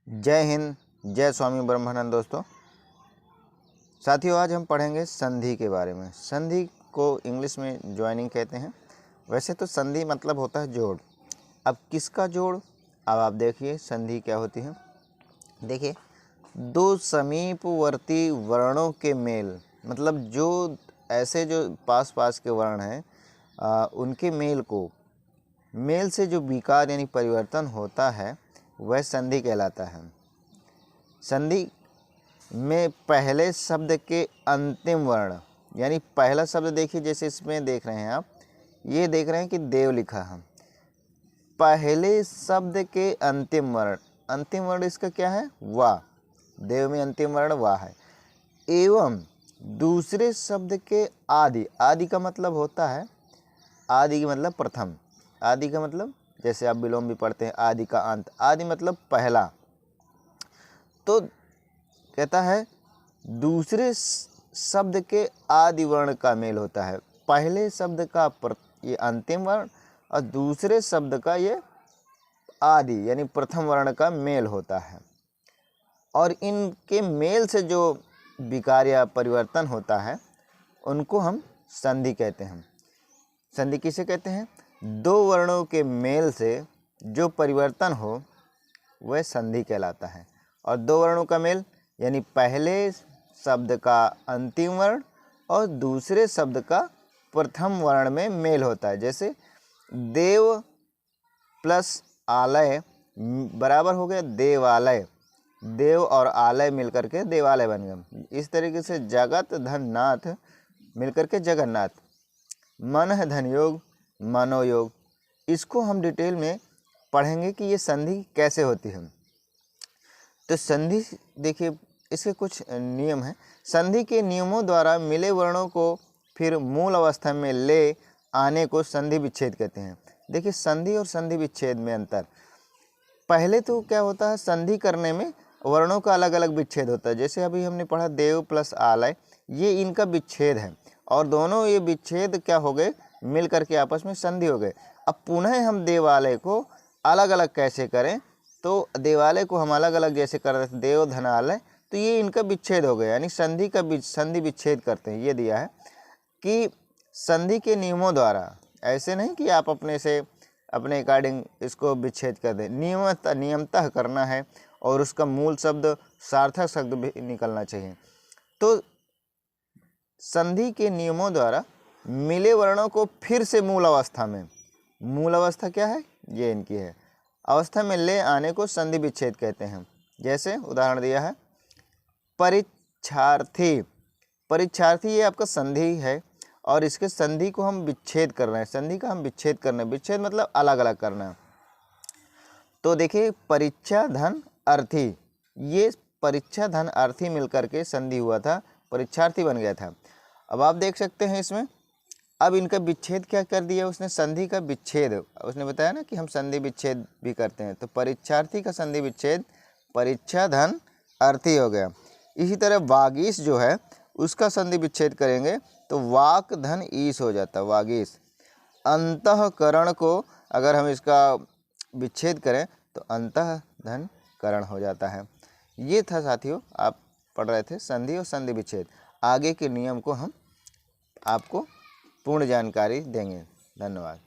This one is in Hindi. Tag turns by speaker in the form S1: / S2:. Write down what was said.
S1: जय हिंद, जय स्वामी ब्रह्मानंद। दोस्तों साथियों, आज हम पढ़ेंगे संधि के बारे में। संधि को इंग्लिश में ज्वाइनिंग कहते हैं। वैसे तो संधि मतलब होता है जोड़। अब किसका जोड़? अब आप देखिए संधि क्या होती है। देखिए, दो समीपवर्ती वर्णों के मेल, मतलब जो ऐसे जो पास पास के वर्ण हैं उनके मेल से जो विकार यानी परिवर्तन होता है वह संधि कहलाता है। संधि में पहले शब्द के अंतिम वर्ण, यानी पहला शब्द देखिए, जैसे इसमें देख रहे हैं आप, ये देख रहे हैं कि देव लिखा है। पहले शब्द के अंतिम वर्ण इसका क्या है? वाह। देव में अंतिम वर्ण वाह है। एवं दूसरे शब्द के आदि का मतलब होता है, आदि का मतलब प्रथम, आदि का मतलब जैसे आप विलोम भी पढ़ते हैं, आदि का अंत। आदि मतलब पहला। तो कहता है दूसरे शब्द के आदि वर्ण का मेल होता है। पहले शब्द का ये अंतिम वर्ण और दूसरे शब्द का ये आदि यानी प्रथम वर्ण का मेल होता है। और इनके मेल से जो विकार या परिवर्तन होता है उनको हम संधि कहते हैं। संधि किसे कहते हैं? दो वर्णों के मेल से जो परिवर्तन हो वह संधि कहलाता है। और दो वर्णों का मेल यानी पहले शब्द का अंतिम वर्ण और दूसरे शब्द का प्रथम वर्ण में मेल होता है। जैसे देव प्लस आलय बराबर हो गया देवालय। देव और आलय मिलकर के देवालय बन गया। इस तरीके से जगत धन नाथ मिलकर के जगन्नाथ। मन है धन योग, मनोयोग। इसको हम डिटेल में पढ़ेंगे कि ये संधि कैसे होती है। तो संधि देखिए, इसके कुछ नियम हैं। संधि के नियमों द्वारा मिले वर्णों को फिर मूल अवस्था में ले आने को संधि विच्छेद कहते हैं। देखिए, संधि और संधि विच्छेद में अंतर। पहले तो क्या होता है, संधि करने में वर्णों का अलग अलग विच्छेद होता है। जैसे अभी हमने पढ़ा देव प्लस आलय, ये इनका विच्छेद है और दोनों ये विच्छेद क्या हो गए, मिल करके आपस में संधि हो गए। अब पुनः हम देवालय को अलग अलग कैसे करें? तो देवालय को हम अलग अलग जैसे कर रहे थे देव धनालय, तो ये इनका विच्छेद हो गया, यानी संधि विच्छेद करते हैं। ये दिया है कि संधि के नियमों द्वारा, ऐसे नहीं कि आप अपने अकॉर्डिंग इसको विच्छेद कर दें। नियमतः करना है और उसका मूल शब्द सार्थक शब्द भी निकलना चाहिए। तो संधि के नियमों द्वारा मिले वर्णों को फिर से मूल अवस्था क्या है? ये इनकी है अवस्था में ले आने को संधि विच्छेद कहते हैं। जैसे उदाहरण दिया है, परीक्षार्थी। परीक्षार्थी ये आपका संधि है और इसके संधि को हम विच्छेद कर रहे हैं। संधि का हम विच्छेद करना है। विच्छेद मतलब अलग अलग करना। तो देखिए, परीक्षा धन अर्थी, ये परीक्षा धन अर्थी मिलकर के संधि हुआ था, परीक्षार्थी बन गया था। अब आप देख सकते हैं इसमें, अब इनका विच्छेद क्या कर दिया उसने? संधि का विच्छेद। उसने बताया ना कि हम संधि विच्छेद भी करते हैं। तो परीक्षार्थी का संधि विच्छेद परीक्षा धन अर्थी हो गया। इसी तरह वागीश जो है उसका संधि विच्छेद करेंगे तो वाक धन ईश हो जाता, वागीश। अंतःकरण को अगर हम इसका विच्छेद करें तो अंतः धन करण हो जाता है। ये था साथियों, आप पढ़ रहे थे संधि और संधि विच्छेद। आगे के नियम को हम आपको पूर्ण जानकारी देंगे। धन्यवाद।